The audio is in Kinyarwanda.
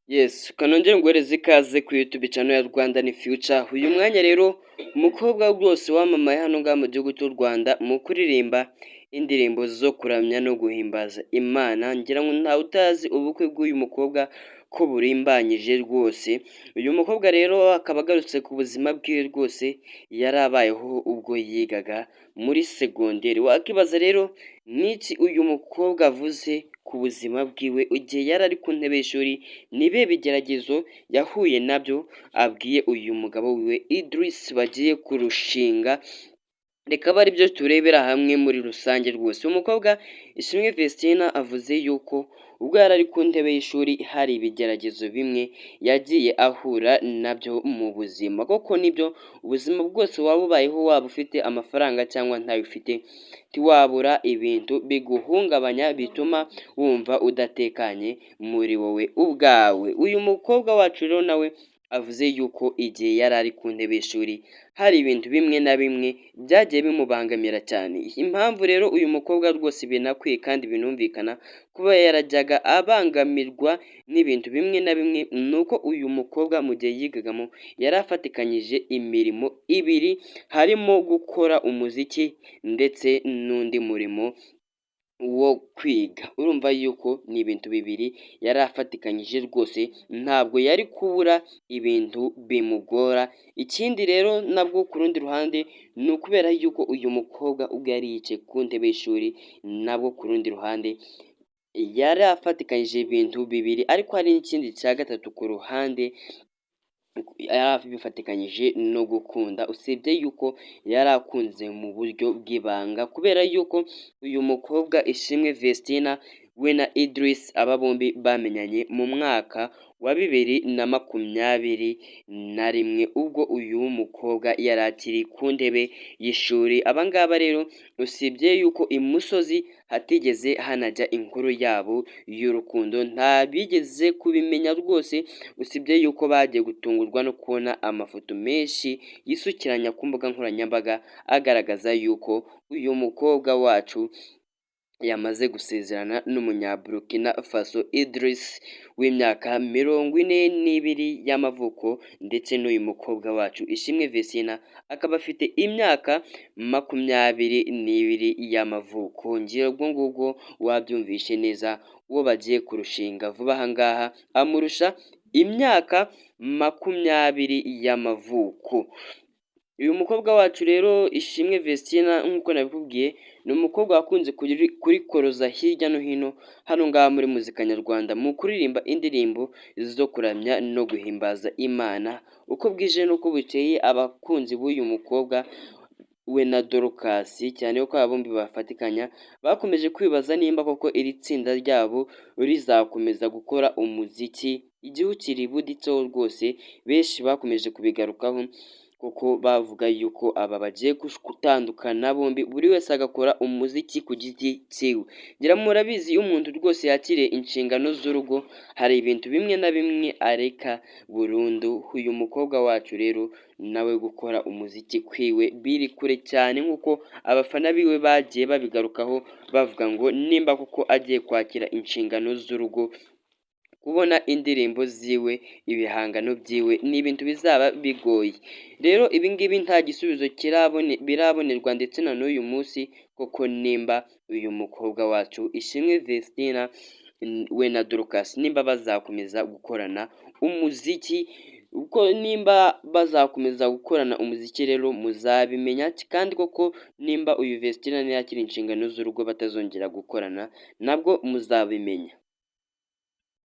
Yes, kanongere nguhereze ikaze ku YouTube channel ya Rwanda ni Future. Uyu mwanya rero umukobwa rwose wamamaye hano ngaha mu gihugu cy'u Rwanda mu kuririmba indirimbo zo kuramya no guhimbaza Imana. Ngira ngo ntawe utazi ubukwe bw'uyu mukobwa ko burimbanyije rwose. Uyu mukobwa rero akaba agarutse ku buzima bwiwe rwose yari abayeho ubwo yigaga muri segonderi. Wakibaza rero n'iki uyu mukobwa avuze ku buzima bwiwe igihe yari ari ku ntebe y'ishuri, nibe bigeragezo yahuye nabyo abwiye uyu mugabo wiwe Idris bagiye kurushinga. Reka aba ari byo turebera hamwe muri rusange rwose. Umukobwa Ishimwe Vestina avuze yuko ubwo yari ari ku ntebe y'ishuri hari ibigeragezo bimwe yagiye ahura nabyo mu buzima. Koko nibyo, ubuzima bwose waba ubayeho, waba ufite amafaranga cyangwa ntayo ufite, ntiwabura ibintu biguhungabanya bituma wumva udatekanye muri wowe ubwawe. Uyu mukobwa wacu rero nawe avuze yuko igihe yari ari ku ntebe y'ishuri hari ibintu bimwe na bimwe byagiye bimubangamira cyane. Impamvu rero uyu mukobwa rwose binakwiye kandi binumvikana kuba yarajyaga abangamirwa n'ibintu bimwe na bimwe, ni uko uyu mukobwa mu gihe yigagamo yari afatikanyije imirimo ibiri, harimo gukora umuziki ndetse n'undi murimo wo kwiga. Urumva yuko ni ibintu bibiri yari afatikanyije rwose, ntabwo yari kubura ibintu bimugora. Ikindi rero nabwo ku rundi ruhande ni ukubera yuko uyu mukobwa ubwo yari yicaye ku ntebe y'ishuri, nabwo ku rundi ruhande yari afatikanyije ibintu bibiri, ariko hari n'ikindi cya gatatu ku ruhande yari abifatikanyije no gukunda, usibye yuko yari akunze mu buryo bw'ibanga, kubera yuko uyu mukobwa Ishimwe Vestina we na Idris aba bombi bamenyanye mu mwaka wa 2021, ubwo uyu mukobwa yari akiri ku ntebe y'ishuri. Aba ngaba rero usibye yuko imusozi hatigeze hanajya inkuru yabo y'urukundo, nta bigeze kubimenya rwose, usibye yuko bagiye gutungurwa no kubona amafoto menshi yisukiranya ku mbuga nkoranyambaga agaragaza yuko uyu mukobwa wacu yamaze gusezerana n'umunyaburukina Faso Idris w'imyaka 42 y'amavuko, ndetse n'uyu mukobwa wacu Ishimwe Vestina akaba afite imyaka 22 y'amavuko. Ngira ubwo ngubwo wabyumvishe neza, uwo bagiye kurushinga vuba aha ngaha amurusha imyaka 20 y'amavuko. Uyu mukobwa wacu rero Ishimwe Vestina nk'uko nabikubwiye, ni umukobwa wakunze kurikoroza hirya no hino hano ngaha muri muzika nyarwanda mu kuririmba indirimbo zo kuramya no guhimbaza Imana. Uko bwije n'uko bukeye abakunzi b'uyu mukobwa we na Dorcas, cyane ko aba bombi bafatikanya, bakomeje kwibaza nimba koko iri tsinda ryabo rizakomeza gukora umuziki igihu kiri buditseho rwose. Benshi bakomeje kubigarukaho kuko bavuga yuko aba bagiye gutandukana bombi, buri wese agakora umuziki ku giti cyiwe. Ngira murabizi iyo umuntu rwose yakiriye inshingano z'urugo, hari ibintu bimwe na bimwe areka burundu. Uyu mukobwa wacu rero nawe gukora umuziki kwiwe biri kure cyane, nk'uko abafana biwe bagiye babigarukaho bavuga ngo nimba kuko agiye kwakira inshingano z'urugo, kubona indirimbo ziwe, ibihangano byiwe ni ibintu bizaba bigoye. Rero ibi ngibi nta gisubizo birabonerwa ndetse na n'uyu munsi, koko nimba uyu mukobwa wacu Ishimwe Vestina we na Dorcas nimba bazakomeza gukorana umuziki. Uko nimba bazakomeza gukorana umuziki rero muzabimenya, kandi koko nimba uyu Vestina yakira inshingano z'urugo batazongera gukorana nabwo muzabimenya.